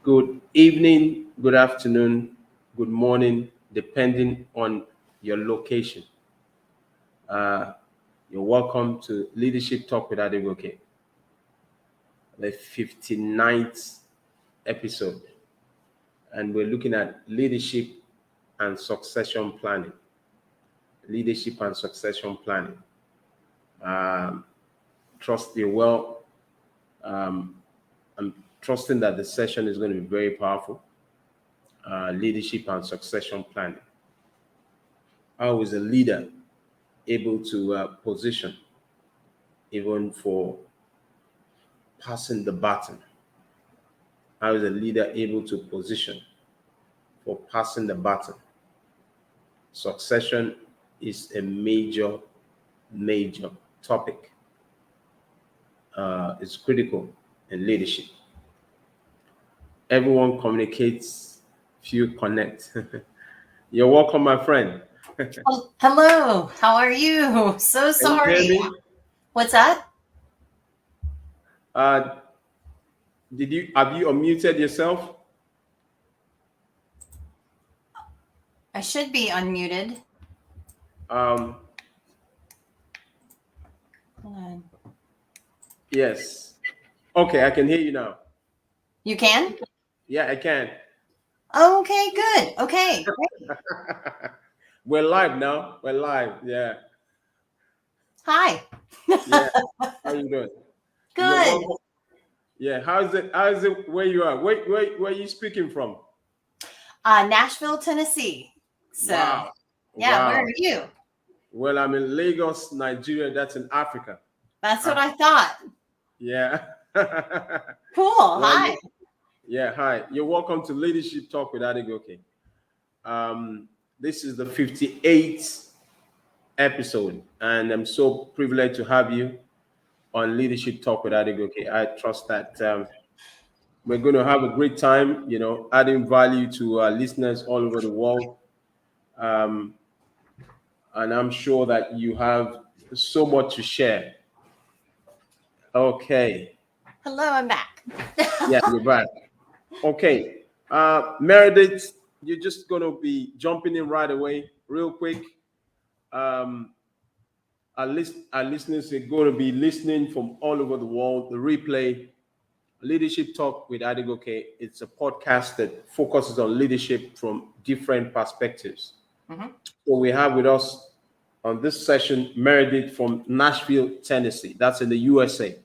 Good evening, good afternoon, good morning, depending on your location. Uh, you're welcome to Leadership Talk with Adegoke, the 59th episode. And we're looking at leadership and succession planning. Leadership and succession planning. Trust you well. I'm trusting that the session is going to be very powerful. Leadership and succession planning. How is a leader able to position even for passing the baton? How is a leader able to position for passing the baton? Succession is a major topic. It's critical in leadership. Everyone communicates, few connect. You're welcome, my friend. Hello, how are you? So sorry. What's that? Have you unmuted yourself? I should be unmuted. Hold on. Yes. Okay, I can hear you now. You can? Yeah, I can. Okay, good. Okay. We're live now. We're live. Yeah. Hi. Yeah. How are you doing? Good. Yeah. How's it where you are? Where are you speaking from? Nashville, Tennessee. So wow. Yeah, Where are you? Well, I'm in Lagos, Nigeria. That's in Africa. That's what I thought. Yeah. Cool. Well, hi. Yeah, hi. You're welcome to Leadership Talk with Adegoke. This is the 58th episode, and I'm so privileged to have you on Leadership Talk with Adegoke. I trust that we're going to have a great time, adding value to our listeners all over the world. And I'm sure that you have so much to share. Okay. Hello, I'm back. Yeah, you're back. Okay. Meredith, you're just going to be jumping in right away, real quick. Our listeners are going to be listening from all over the world. The replay, Leadership Talk with Adegoke. It's a podcast that focuses on leadership from different perspectives. Mm-hmm. So we have with us on this session Meredith from Nashville, Tennessee. That's in the USA.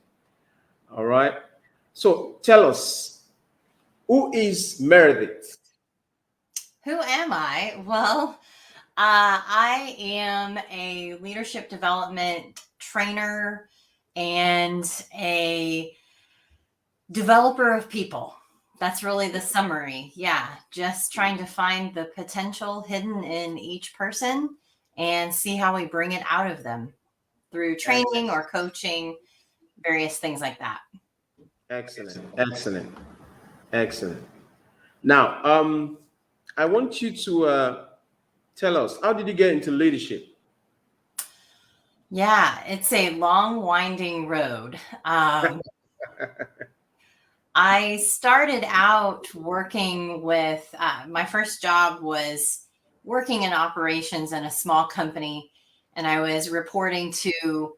All right. So tell us, who is Meredith? Who am I? Well, I am a leadership development trainer and a developer of people. That's really the summary. Yeah, just trying to find the potential hidden in each person and see how we bring it out of them through training or coaching, various things like that. Excellent. Now, I want you to tell us, how did you get into leadership? Yeah, it's a long, winding road. I started out working with, my first job was working in operations in a small company, and I was reporting to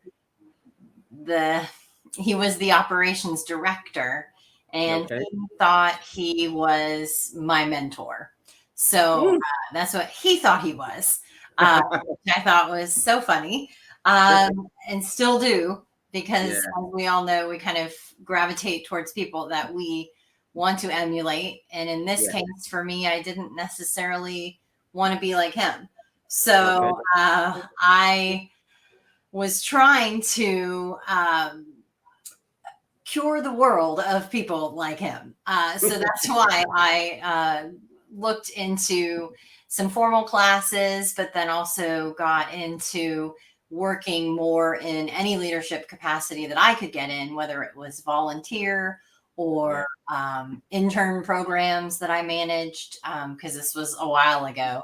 he was the operations director, and he thought he was my mentor. So that's what he thought he was, which I thought was so funny, and still do, because as we all know, we kind of gravitate towards people that we want to emulate. And in this case, for me, I didn't necessarily want to be like him. So I was trying to cure the world of people like him. So that's why I looked into some formal classes, but then also got into working more in any leadership capacity that I could get in, whether it was volunteer or intern programs that I managed, because this was a while ago.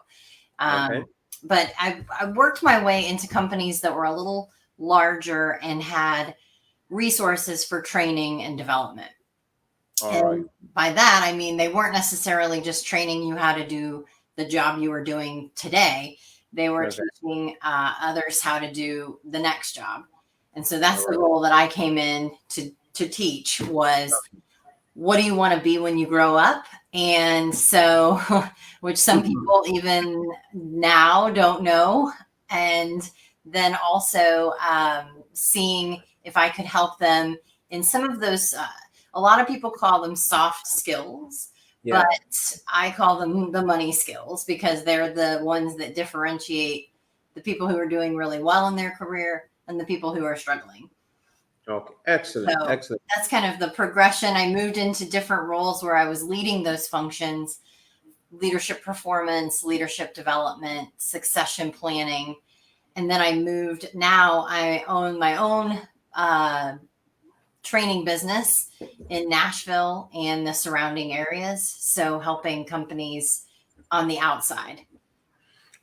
But I worked my way into companies that were a little larger and had resources for training and development. All right. And by that, I mean, they weren't necessarily just training you how to do the job you were doing today. They were Okay. teaching others how to do the next job. And so that's All the right. role that I came in to teach was, what do you want to be when you grow up? And so, which some people even now don't know. And then also seeing if I could help them in some of those, a lot of people call them soft skills, Yeah. but I call them the money skills because they're the ones that differentiate the people who are doing really well in their career and the people who are struggling. Okay. Excellent. So Excellent. that's kind of the progression. I moved into different roles where I was leading those functions: leadership performance, leadership development, succession planning. And then now I own my own training business in Nashville and the surrounding areas. So helping companies on the outside.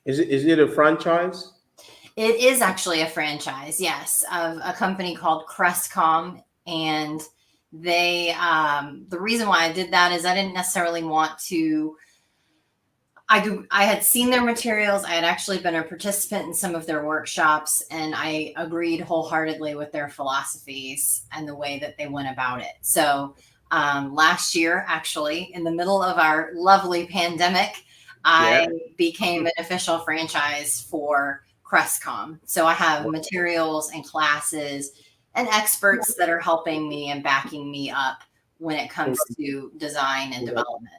Is it a franchise? It is actually a franchise, yes, of a company called Crestcom. And they, the reason why I did that is I didn't necessarily want to. I had seen their materials. I had actually been a participant in some of their workshops, and I agreed wholeheartedly with their philosophies and the way that they went about it. So last year, actually, in the middle of our lovely pandemic, I became an official franchise for Crestcom. So I have materials and classes and experts that are helping me and backing me up when it comes to design and development.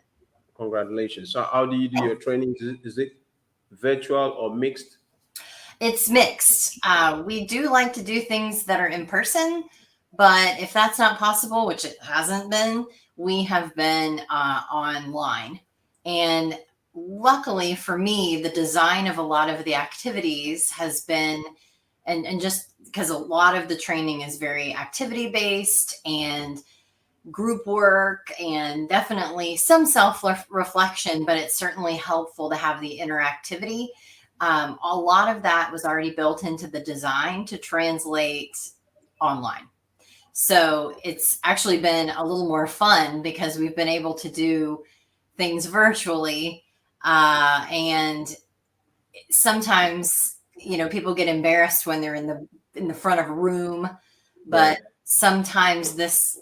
Congratulations. So how do you do your training? Is it virtual or mixed? It's mixed. We do like to do things that are in person, but if that's not possible, which it hasn't been, we have been online. And luckily for me, the design of a lot of the activities has been, and just because a lot of the training is very activity based and group work and definitely some self-reflection, but it's certainly helpful to have the interactivity. A lot of that was already built into the design to translate online. So it's actually been a little more fun because we've been able to do things virtually. And sometimes, people get embarrassed when they're in the front of a room, but sometimes this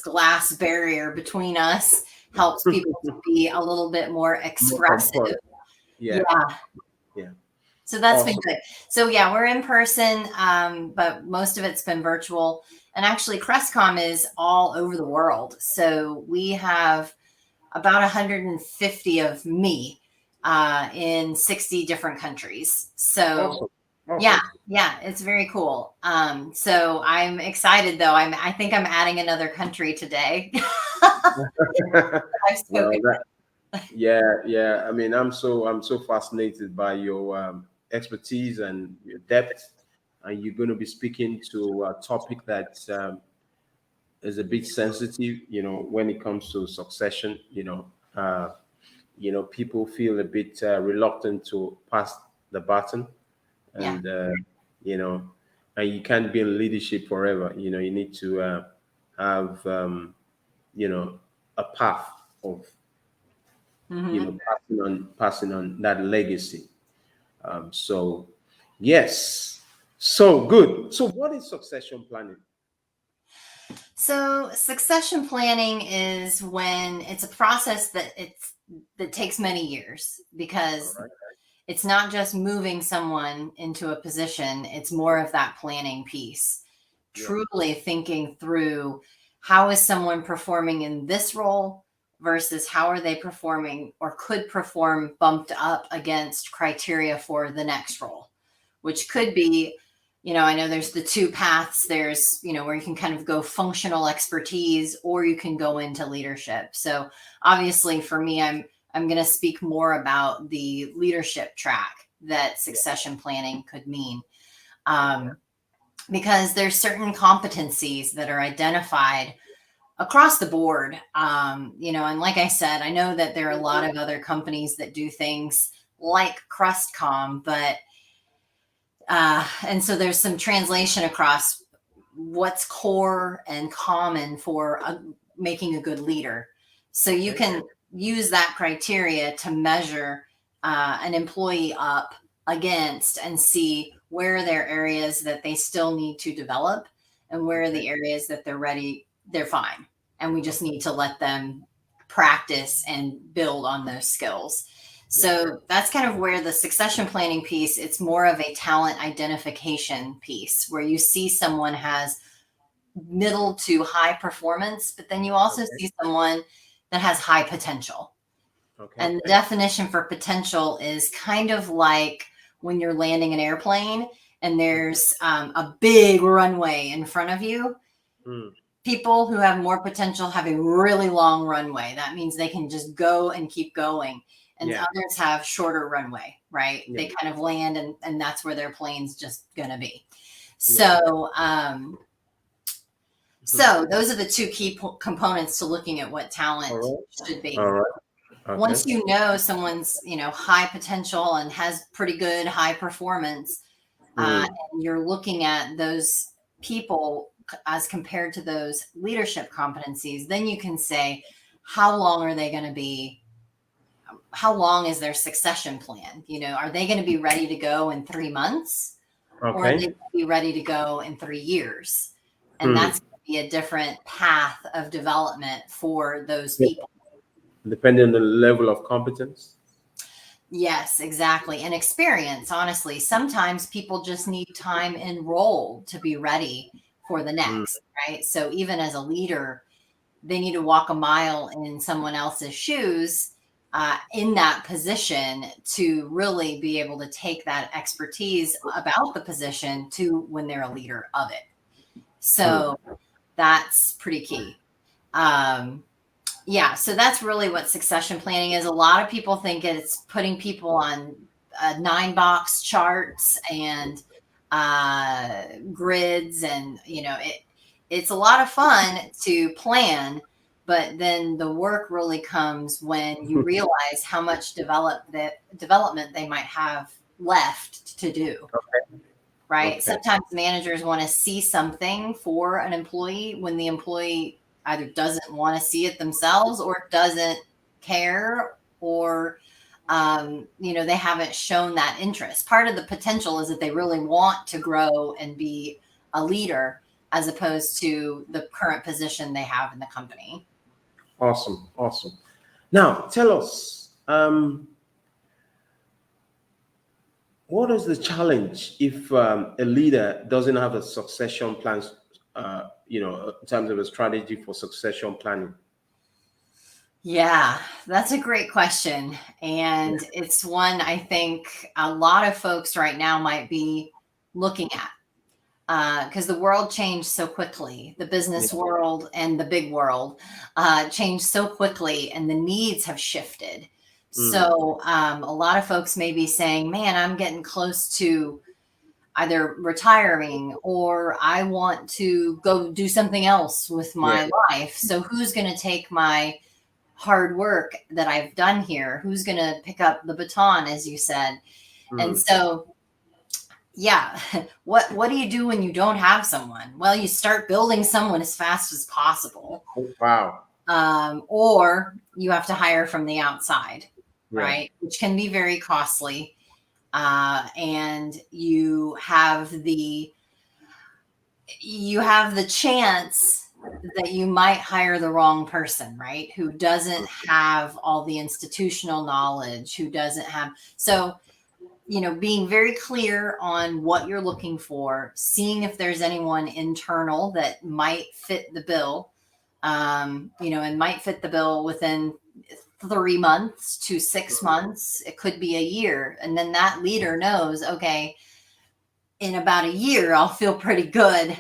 glass barrier between us helps people to be a little bit more expressive. Yeah. So that's been good. So yeah, we're in person, but most of it's been virtual. And actually, Crestcom is all over the world. So we have about 150 of me in 60 different countries. So awesome. Yeah, it's very cool. So I'm excited though. I think I'm adding another country today. Yeah. I mean, I'm so fascinated by your expertise and your depth, and you're going to be speaking to a topic that is a bit sensitive. When it comes to succession. People feel a bit reluctant to pass the baton, and and you can't be in leadership forever. You need to have a path of passing on that legacy. So yes, so good. So what is succession planning? So succession planning is when it's a process that takes many years, because it's not just moving someone into a position. It's more of that planning piece, truly thinking through, how is someone performing in this role versus how are they performing or could perform bumped up against criteria for the next role, which could be, I know there's the two paths. There's, where you can kind of go functional expertise or you can go into leadership. So obviously for me, I'm going to speak more about the leadership track that succession planning could mean. Because there's certain competencies that are identified across the board. And like I said, I know that there are a lot of other companies that do things like Crestcom, but and so there's some translation across what's core and common for making a good leader. So you can use that criteria to measure an employee up against and see where there are areas that they still need to develop and where are the areas that they're ready, they're fine. And we just need to let them practice and build on those skills. So that's kind of where the succession planning piece, it's more of a talent identification piece where you see someone has middle to high performance, but then you also see someone that has high potential. And the definition for potential is kind of like when you're landing an airplane and there's a big runway in front of you. People who have more potential have a really long runway. That means they can just go and keep going. And others have shorter runway, right? They kind of land and that's where their plane's just going to be. So, so those are the two key components to looking at what talent should be. Once you know someone's, high potential and has pretty good high performance, and you're looking at those people as compared to those leadership competencies, then you can say, how long are they going to be? How long is their succession plan? Are they going to be ready to go in 3 months? Or are they going to be ready to go in 3 years? And that's going to be a different path of development for those people. Depending on the level of competence? Yes, exactly. And experience, honestly. Sometimes people just need time in role to be ready for the next, right? So even as a leader, they need to walk a mile in someone else's shoes in that position to really be able to take that expertise about the position to when they're a leader of it. So that's pretty key. So that's really what succession planning is. A lot of people think it's putting people on 9-box charts and grids, and it's a lot of fun to plan, but then the work really comes when you realize how much development they might have left to do. Right? Sometimes managers want to see something for an employee when the employee either doesn't want to see it themselves or doesn't care, or they haven't shown that interest. Part of the potential is that they really want to grow and be a leader as opposed to the current position they have in the company. Awesome. Now, tell us, what is the challenge if a leader doesn't have a succession plan, in terms of a strategy for succession planning? Yeah, that's a great question. And it's one I think a lot of folks right now might be looking at because the world changed so quickly. The business world and the big world changed so quickly, and the needs have shifted. So a lot of folks may be saying, man, I'm getting close to either retiring or I want to go do something else with my life. So who's going to take my hard work that I've done here? Who's going to pick up the baton, as you said? And so, what do you do when you don't have someone? Well, you start building someone as fast as possible. Wow. Or you have to hire from the outside, right? Which can be very costly. And you have the chance that you might hire the wrong person, right? Who doesn't have all the institutional knowledge, who doesn't have, so, being very clear on what you're looking for, seeing if there's anyone internal that might fit the bill, and might fit the bill within 3 months to 6 months. It could be a year. And then that leader knows, okay, in about a year, I'll feel pretty good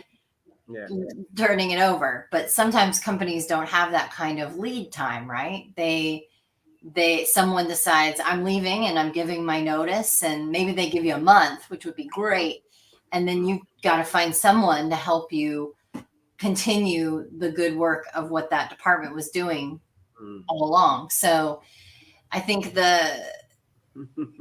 turning it over. But sometimes companies don't have that kind of lead time, right? Someone decides I'm leaving and I'm giving my notice, and maybe they give you a month, which would be great. And then you got to find someone to help you continue the good work of what that department was doing all along. So I think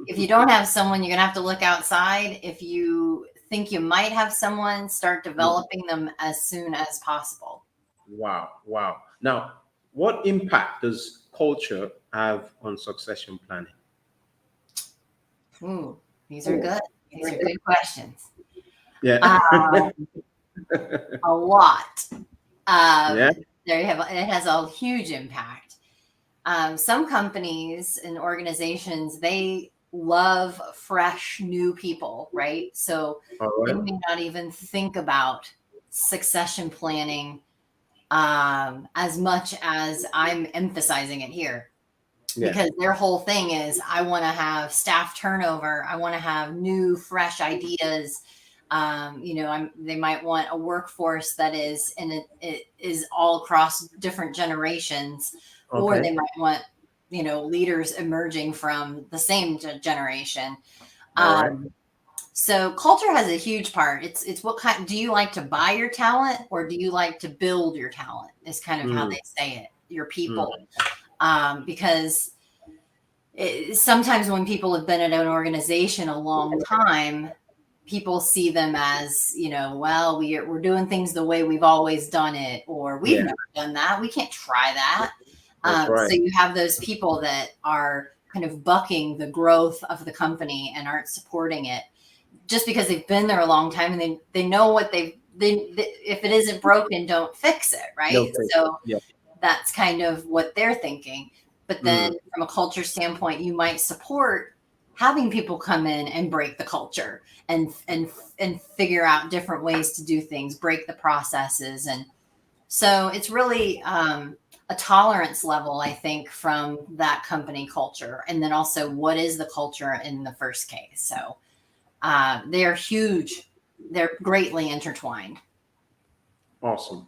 if you don't have someone, you're going to have to look outside. If you think you might have someone, start developing them as soon as possible. Wow. Now, what impact does culture have on succession planning? Ooh, these are good. These are good questions. Yeah. A lot. Yeah. There you have. It has a huge impact. Some companies and organizations, they love fresh new people, right? So All they right. may not even think about succession planning as much as I'm emphasizing it here, Yeah. because their whole thing is, I want to have staff turnover, I want to have new fresh ideas. They might want a workforce that is it is all across different generations, or Okay. they might want leaders emerging from the same generation. All right. So culture has a huge part. It's what kind, do you like to buy your talent, or do you like to build your talent, is kind of how Mm, they say it, your people. mm. Because sometimes when people have been at an organization a long time, people see them as, well, we're doing things the way we've always done it, or we've Yeah, never done that, we can't try that. that's So right. you have those people that are kind of bucking the growth of the company and aren't supporting it, just because they've been there a long time, and they know what if it isn't broken, don't fix it, No right? fix it. So Yeah. that's kind of what they're thinking. But then Mm, from a culture standpoint, you might support having people come in and break the culture and figure out different ways to do things, break the processes. And so it's really a tolerance level, I think, from that company culture. And then also, what is the culture in the first case? So they're huge. They're greatly intertwined. awesome.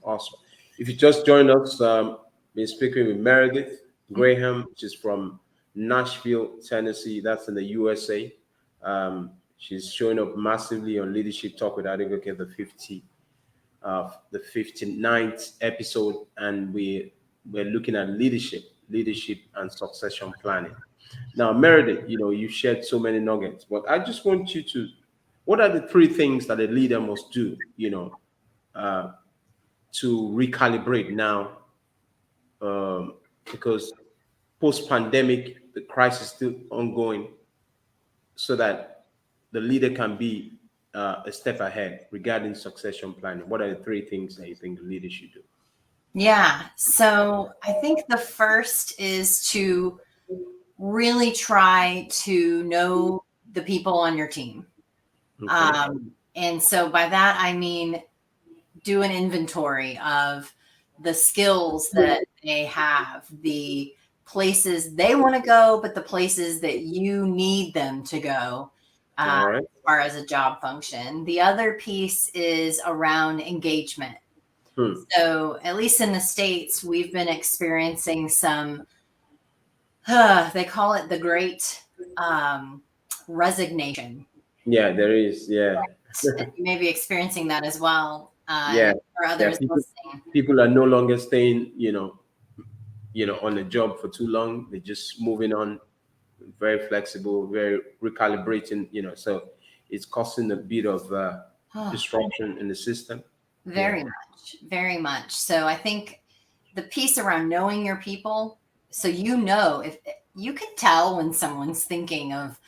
If you just joined us, been speaking with Meredith Graham, which is from Nashville, Tennessee. That's in the USA. She's showing up massively on Leadership Talk with Adegoke, the 59th episode, and we're looking at leadership and succession planning. Now, Meredith, you shared so many nuggets, but I just want you to, what are the three things that a leader must do, uh, to recalibrate now, because post-pandemic, the crisis is still ongoing, so that the leader can be a step ahead regarding succession planning? What are the three things that you think the leader should do? Yeah. So I think the first is to really try to know the people on your team. Okay. And so by that, I mean, do an inventory of the skills that they have, the places they want to go, but the places that you need them to go All right. as far as a job function. The other piece is around engagement. Hmm. So, at least in the States, we've been experiencing some, they call it the great resignation. Yeah, there is. Yeah. And you may be experiencing that as well, Yeah. and for Yeah. others listening. People are no longer staying, on the job for too long. They're just moving on, very flexible, very recalibrating, so it's causing a bit of disruption in the system. Yeah. Very much, very much. So I think the piece around knowing your people, so if you can tell when someone's thinking of,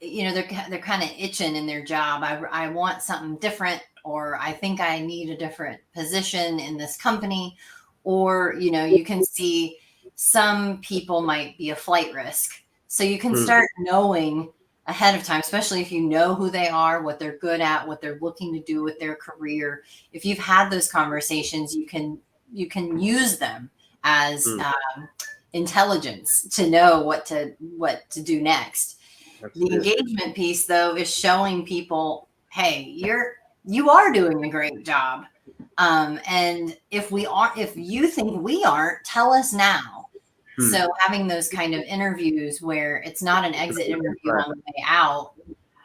they're kind of itching in their job. I want something different, or I think I need a different position in this company, or you can see some people might be a flight risk. So you can Hmm. start knowing ahead of time, especially if you know who they are, what they're good at, what they're looking to do with their career. If you've had those conversations, you can use them as Hmm. intelligence to know what to do next. That's The good. engagement piece, though, is showing people, hey, you are doing a great job. And if you think we aren't, tell us now. Hmm. So having those kind of interviews where it's not an exit interview Right. on the way out.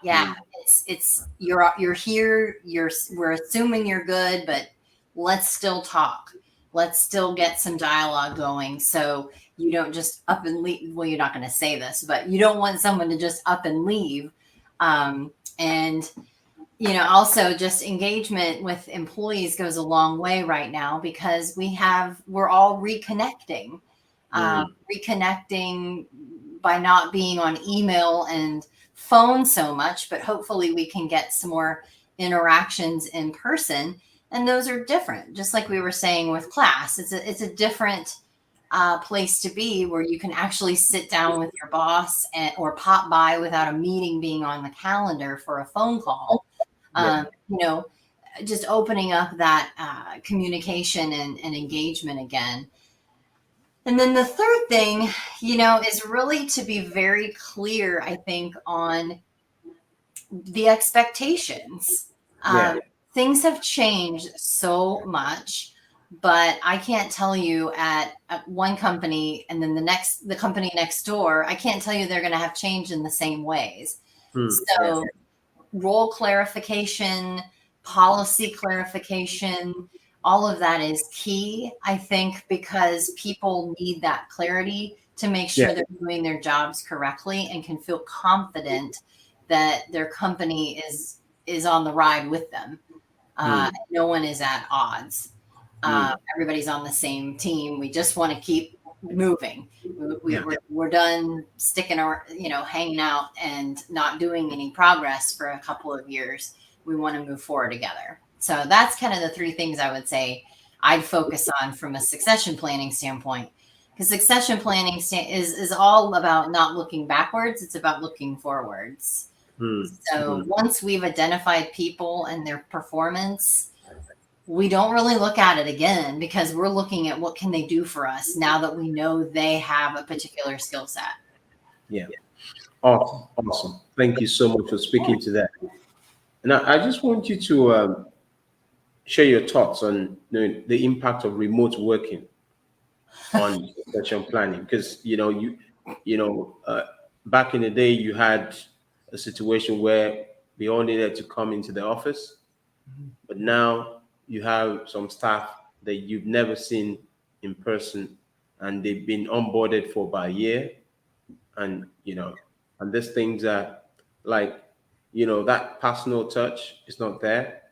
Yeah, Hmm. it's you're here. We're assuming you're good, but let's still talk. Let's still get some dialogue going. So you don't just up and leave. Well, you're not going to say this, but you don't want someone to just up and leave. And Also just engagement with employees goes a long way right now because we're all reconnecting, reconnecting by not being on email and phone so much, but hopefully we can get some more interactions in person. And those are different, just like we were saying with class. It's a different place to be where you can actually sit down with your boss or pop by without a meeting being on the calendar for a phone call. Just opening up that communication and engagement again. And then the third thing, is really to be very clear, I think, on the expectations. Things have changed so much, but I can't tell you at one company and then the company next door, I can't tell you they're going to have changed in the same ways. Role clarification, policy clarification, all of that is key, I think, because people need that clarity to make sure they're doing their jobs correctly and can feel confident that their company is on the ride with them. No one is at odds. Everybody's on the same team. We just want to keep moving. We're done sticking our, hanging out and not doing any progress for a couple of years. We want to move forward together. So that's kind of the three things I would say I'd focus on from a succession planning standpoint, because succession planning is all about not looking backwards. It's about looking forwards. So once we've identified people and their performance, we don't really look at it again because we're looking at what can they do for us now that we know they have a particular skill set. Yeah. Awesome. Thank you so much for speaking to that. And I just want you to share your thoughts on the impact of remote working on succession planning, because back in the day you had a situation where we all needed to come into the office, but now you have some staff that you've never seen in person and they've been onboarded for about a year, and and these things are like that personal touch is not there.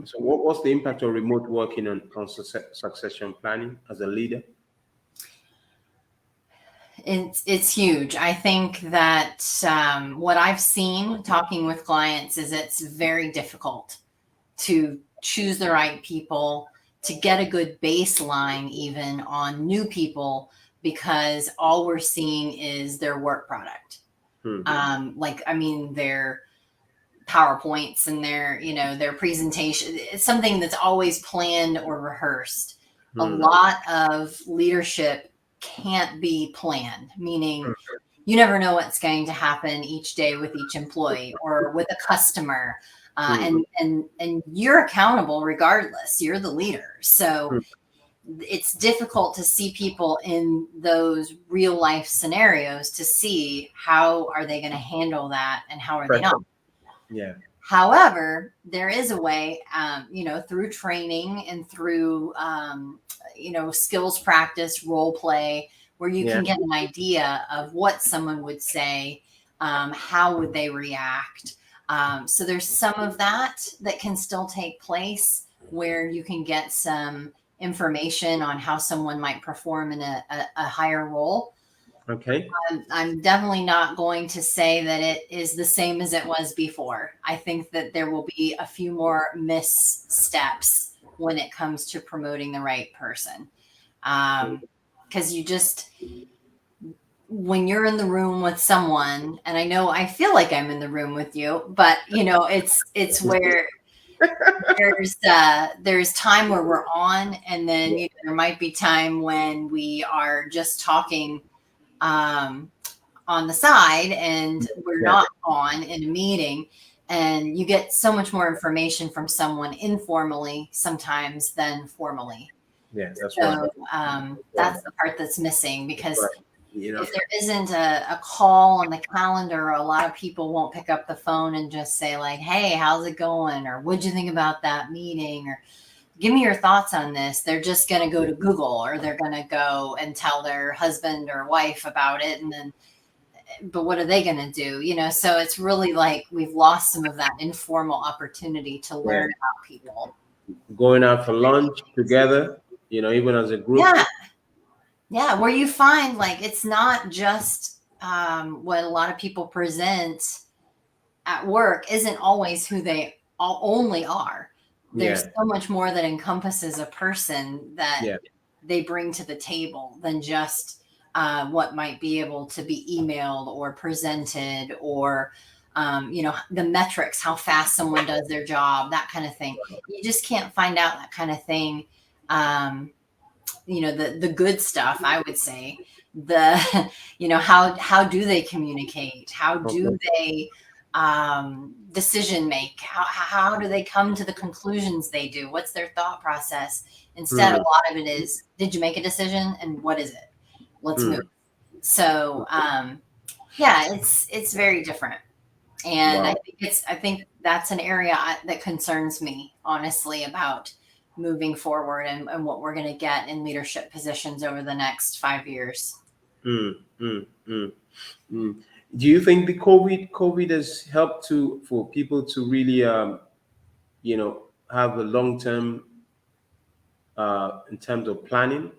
So what's the impact of remote working on succession planning as a leader? It's huge. I think that what I've seen talking with clients is it's very difficult to choose the right people, to get a good baseline even on new people, because all we're seeing is their work product. Their PowerPoints and their presentation. It's something that's always planned or rehearsed. A lot of leadership can't be planned, meaning you never know what's going to happen each day with each employee or with a customer. And you're accountable regardless. You're the leader. So it's difficult to see people in those real life scenarios to see how are they going to handle that and how are they not. Yeah. However, there is a way, through training and through, skills practice, role play, where you can get an idea of what someone would say, how would they react. So there's some of that can still take place where you can get some information on how someone might perform in a higher role. Okay. I'm definitely not going to say that it is the same as it was before. I think that there will be a few more missteps when it comes to promoting the right person. Because when you're in the room with someone, and I feel like I'm in the room with you, but it's where there's time where we're on, and then there might be time when we are just talking on the side and we're not on in a meeting, and you get so much more information from someone informally sometimes than formally. Yeah, that's so that's the part that's missing, because if there isn't a call on the calendar, a lot of people won't pick up the phone and just say like, hey, how's it going? Or what'd you think about that meeting? Or give me your thoughts on this. They're just going to go to Google, or they're going to go and tell their husband or wife about it. And then but what are they going to do? So it's really like we've lost some of that informal opportunity to learn about people. Going out for lunch together, even as a group. Yeah, where you find like it's not just what a lot of people present at work isn't always who they only are. There's so much more that encompasses a person that they bring to the table than just what might be able to be emailed or presented, or the metrics, how fast someone does their job, that kind of thing. You just can't find out that kind of thing. The good stuff, I would say, how do they communicate? How do they decision make? How do they come to the conclusions they do? What's their thought process? Instead, a lot of it is, did you make a decision, and what is it? Let's move. So it's very different. And I think that's an area that concerns me, honestly, about moving forward and what we're going to get in leadership positions over the next 5 years. Do you think the COVID has helped for people to really, have a long-term in terms of planning?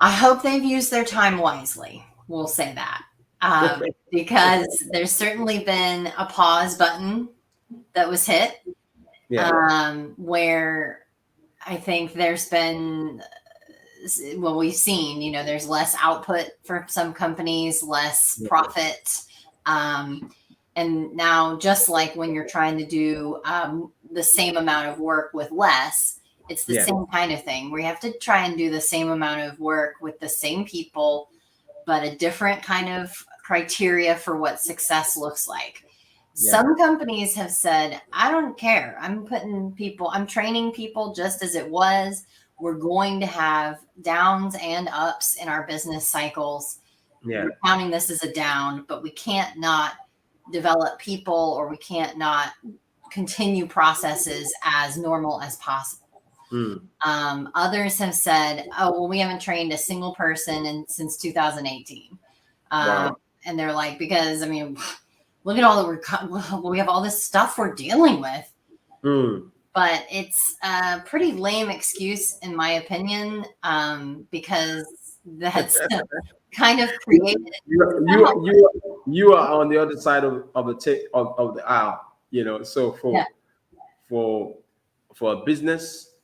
I hope they've used their time wisely. We'll say that. Because there's certainly been a pause button that was hit. Where I think there's been, we've seen, there's less output for some companies, less profit. And now, just like when you're trying to do the same amount of work with less, it's the same kind of thing. We have to try and do the same amount of work with the same people, but a different kind of criteria for what success looks like. Some companies have said, I don't care. I'm training people just as it was. We're going to have downs and ups in our business cycles. We're counting this as a down, but we can't not develop people, or we can't not continue processes as normal as possible. Others have said, oh, well, we haven't trained a single person since 2018. And they're like, because, look at all we have all this stuff we're dealing with. But it's a pretty lame excuse, in my opinion, because that's kind of created. You are on the other side of the aisle, so for a business,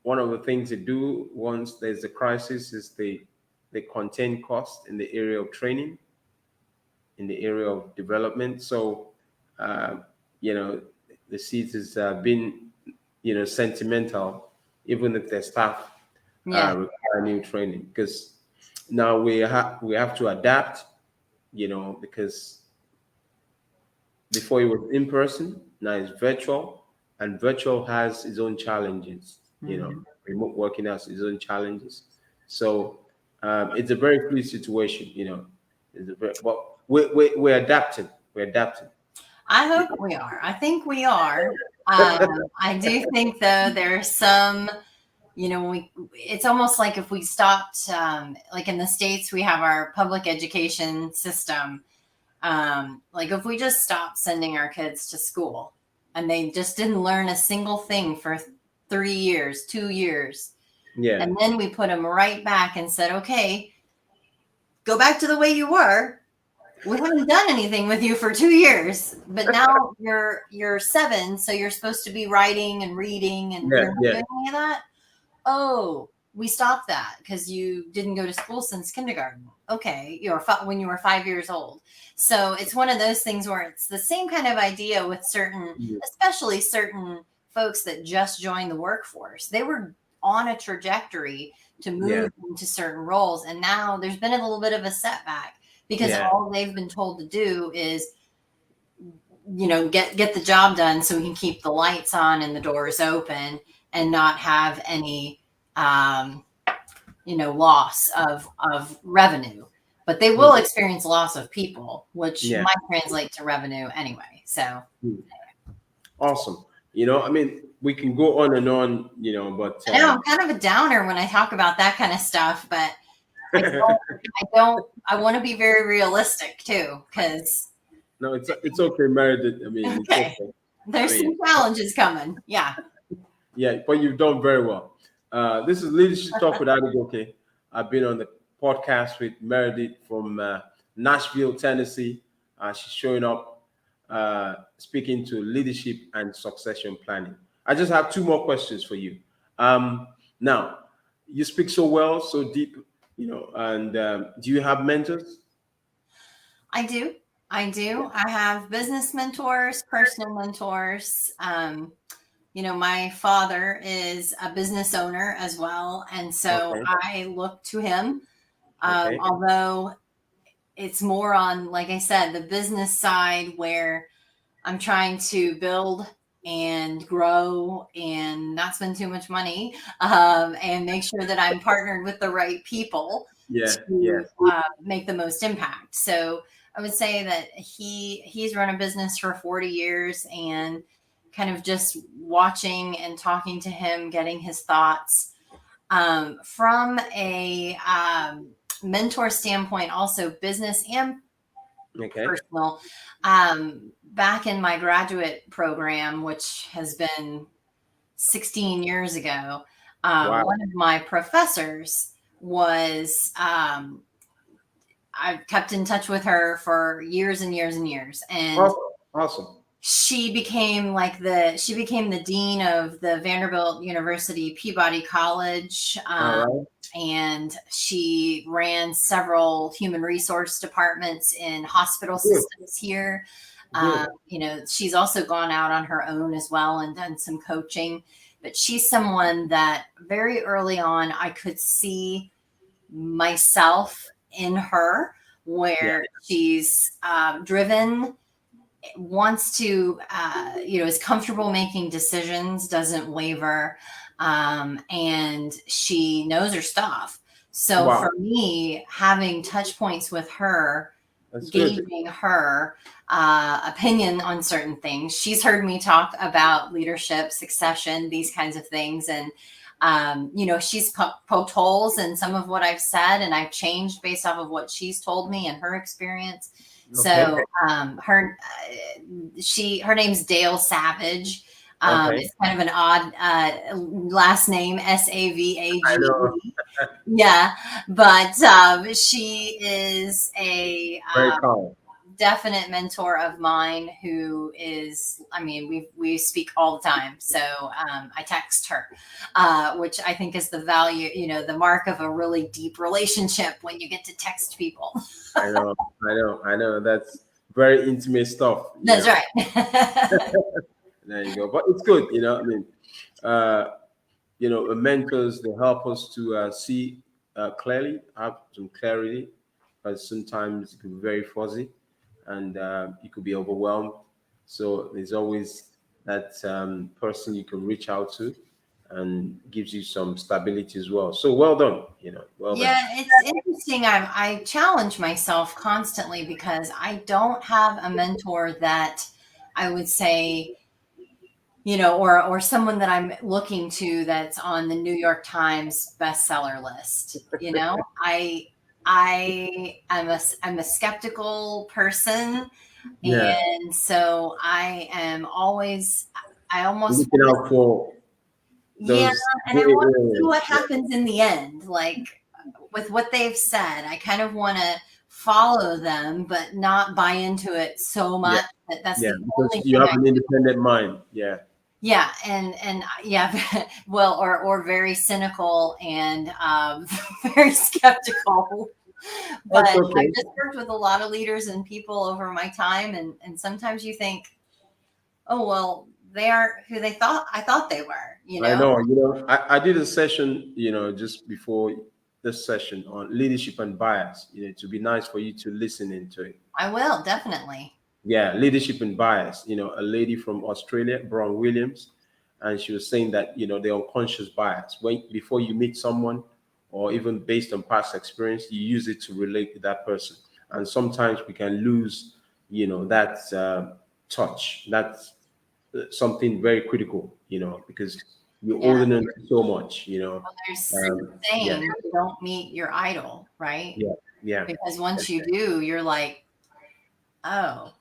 one of the things they do once there's a crisis is they contain cost in the area of training, in the area of development. So, the seats has been, sentimental, even if their staff require new training, because now we have to adapt, because before it was in person, now it's virtual, and virtual has its own challenges. Remote working has its own challenges. So it's a very fluid situation. But we're adapting. We're adapting. I hope we are. I think we are. I do think, though, there's some, it's almost like if we stopped, like in the States, we have our public education system. Like if we just stopped sending our kids to school and they just didn't learn a single thing for 3 years, 2 years. And then we put them right back and said, okay, go back to the way you were. We haven't done anything with you for 2 years, but now you're 7, so you're supposed to be writing and reading, and you're not doing any of that. Oh, we stopped that because you didn't go to school since kindergarten. Okay, when you were 5 years old. So it's one of those things where it's the same kind of idea with especially certain folks that just joined the workforce. They were on a trajectory to move into certain roles, and now there's been a little bit of a setback. Because all they've been told to do is, get the job done so we can keep the lights on and the doors open and not have any, loss of revenue. But they will experience loss of people, which might translate to revenue anyway. So, awesome. We can go on and on, but I know I'm kind of a downer when I talk about that kind of stuff, but I want to be very realistic too, because No, it's okay, Meredith. I mean, it's okay, okay. I there's mean, some challenges coming. Yeah. yeah, but you've done very well. This is Leadership Talk with Adegoke. I've been on the podcast with Meredith from Nashville, Tennessee. She's showing up, speaking to leadership and succession planning. I just have two more questions for you. Now, you speak so well, so deep, and do you have mentors? I do. I do. I have business mentors, personal mentors. My father is a business owner as well. And so Okay, I look to him. okay, Although it's more on, like I said, the business side where I'm trying to build and grow and not spend too much money, and make sure that I'm partnered with the right people yeah, to yes, make the most impact. So I would say that he's run a business for 40 years, and kind of just watching and talking to him, getting his thoughts from a mentor standpoint, also business and okay, personal. Back in my graduate program, which has been 16 years ago, wow, one of my professors was, I've kept in touch with her for years and years and years. And awesome, awesome, she became the dean of the Vanderbilt University Peabody College, all right, and she ran several human resource departments in hospital good, systems here. good, She's also gone out on her own as well and done some coaching, but she's someone that very early on I could see myself in her, yeah, where she's driven, wants to, is comfortable making decisions, doesn't waver, and she knows her stuff. So wow, for me, having touch points with her, that's good. gauging her opinion on certain things. She's heard me talk about leadership, succession, these kinds of things. And, she's poked holes in some of what I've said, and I've changed based off of what she's told me and her experience. Okay, So her name's Dale Savage. okay, It's kind of an odd last name, I Savage. know, Yeah, but she is a very calm. definite mentor of mine who is, I mean, we speak all the time. So I text her, which I think is the value, the mark of a really deep relationship, when you get to text people. I know, I know, I know. That's very intimate stuff. That's right. There you go. But it's good, I mean, uh, mentors, they help us to see clearly, have some clarity, but sometimes it can be very fuzzy, and you could be overwhelmed. So there's always that person you can reach out to, and gives you some stability as well. So well done, well done. Yeah, it's interesting. I challenge myself constantly because I don't have a mentor that I would say, or someone that I'm looking to that's on the New York Times bestseller list. I'm a skeptical person, Yeah, and so I am always, I almost looking want to, out for yeah, those and I gray want to see areas. what happens in the end. Like with what they've said, I kind of want to follow them, but not buy into it so Yeah, much that that's yeah, the because only you thing have I an do. independent mind. Yeah, Yeah, and yeah, well, or very cynical and very skeptical. But that's I've okay. just worked with a lot of leaders and people over my time, and sometimes you think, oh well, they aren't who they thought I thought they were. I know. I did a session, just before this session on leadership and bias. To be nice for you to listen into it. I will definitely. Yeah, leadership and bias. A lady from Australia, Brown Williams, and she was saying that the unconscious bias, when before you meet someone, or even based on past experience, you use it to relate to that person, and sometimes we can lose, that touch. That's something very critical, because you're Yeah. holding on to so much, Well, there's yeah, saying don't meet your idol, right? yeah, yeah, Because once you do, you're like, oh,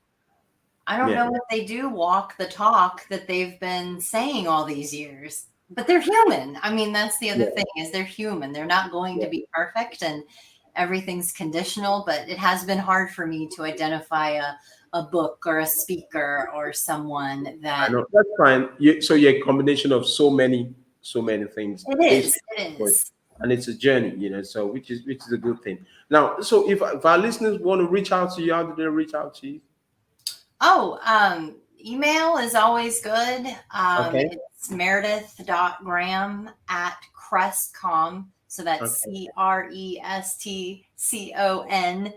I don't yeah, know if they do walk the talk that they've been saying all these years, but they're human. I mean, that's the other yeah, thing is they're human. They're not going to yeah. be perfect and everything's conditional, but it has been hard for me to identify a book or a speaker or someone I that know that's fine. So you're a combination of so many things it based is. It on, is. and it's a journey, So which is a good thing. Now, so if our listeners want to reach out to you, how do they reach out to you? Oh, email is always good. Okay, It's meredith.graham at crestcom. So that's okay, CRESTCON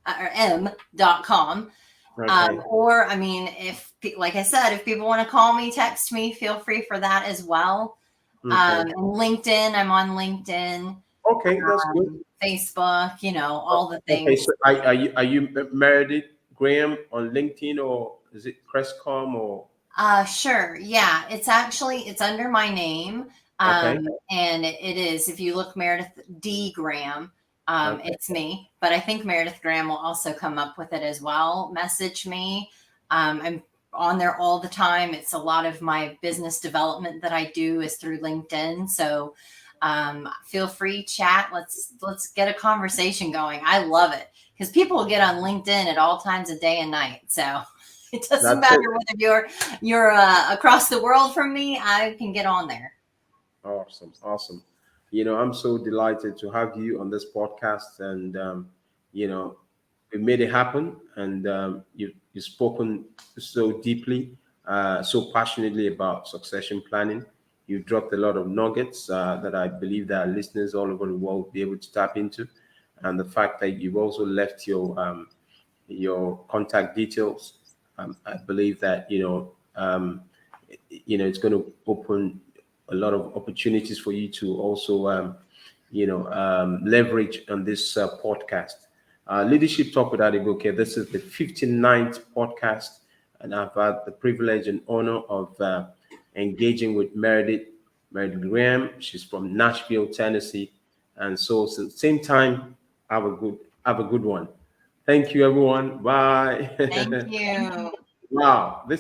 or m.com. okay, Or, I mean, if, like I said, if people want to call me, text me, feel free for that as well. okay, And LinkedIn, I'm on LinkedIn, okay. That's good. Facebook, all the Okay, things. so are you Meredith Graham on LinkedIn, or is it Crestcom, or Sure. Yeah, it's under my name. okay, And it is, if you look Meredith D. Graham, okay, it's me, but I think Meredith Graham will also come up with it as well. Message me. I'm on there all the time. It's a lot of my business development that I do is through LinkedIn. So feel free, chat. Let's get a conversation going. I love it because people will get on LinkedIn at all times of day and night. So it doesn't that's it. matter whether you're across the world from me. I can get on there. Awesome, awesome. I'm so delighted to have you on this podcast, and you know, we made it happen, and you've spoken so deeply, so passionately about succession planning. You've dropped a lot of nuggets that I believe that our listeners all over the world will be able to tap into, and the fact that you've also left your contact details. I believe that it's going to open a lot of opportunities for you to also leverage on this podcast. Leadership Talk with Adigoke. This is the 59th podcast, and I've had the privilege and honor of engaging with Meredith Graham. She's from Nashville, Tennessee, and so same time. Have a good one. Thank you, everyone. Bye. Thank you. Wow, this